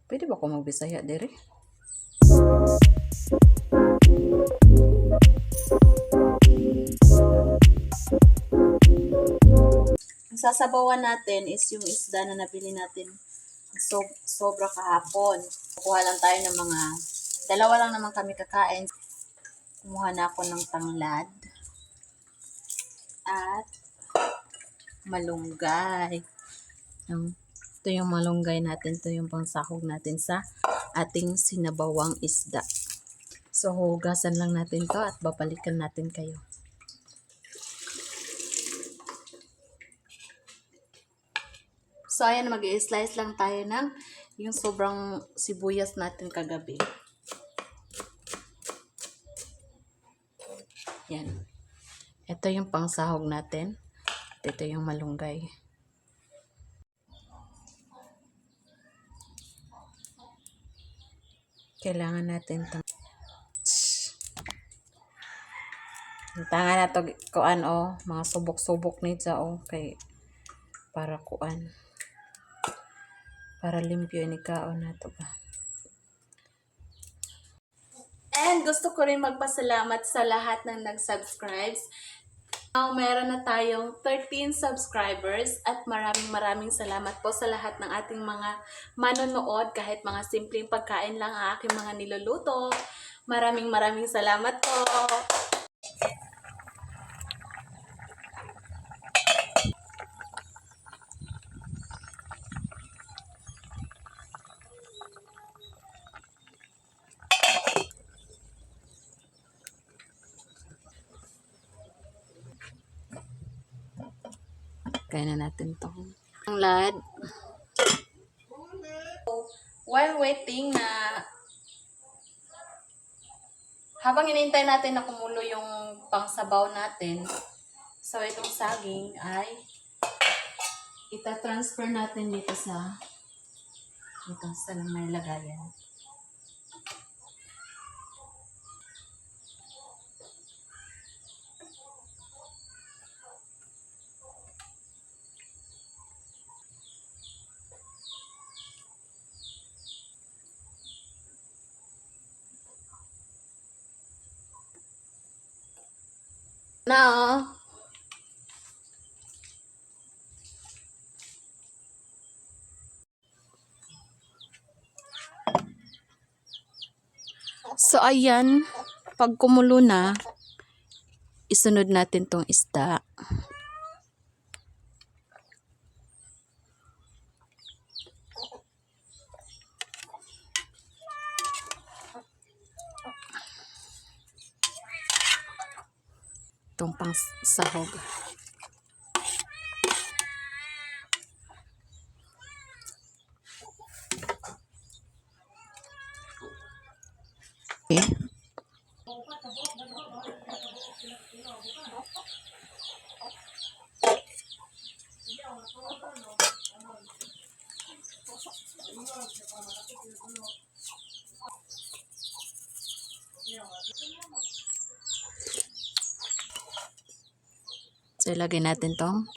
Pwede ba ko magbisaya dire? Ang sasabawan natin is yung isda na nabili natin sobra kahapon. Kukuha lang tayo ng mga, dalawa lang naman kami kakain. Kumuha na ako ng tanglad at malunggay. Ito yung malunggay natin, ito yung pangsahog natin sa ating sinabawang isda. So, hugasan lang natin to at babalikan natin kayo. So, ayan, mag-i-slice lang tayo ng yung sobrang sibuyas natin kagabi. Yan. Ito yung pangsahog natin. Ito yung malunggay. Kailangan natin itong tangan na to kuan mga subok-subok nito kay para kuan. Para limpyo ni kaon nato ba. And gusto ko rin magpasalamat sa lahat ng nag-subscribe. Now, meron na tayong 13 subscribers at maraming salamat po sa lahat ng ating mga manonood. Kahit mga simpleng pagkain lang ang aking mga niluluto. Maraming salamat po. Kaya na natin to. Ang lad. While waiting na habang hinihintay natin na kumulo yung pangsabaw natin, so itong saging ay ita-transfer natin dito sa may lagayan. Now, so ayan, pag kumulo na, isunod natin tong isda. Itong pang sahog. Okay. So, ilagay natin tong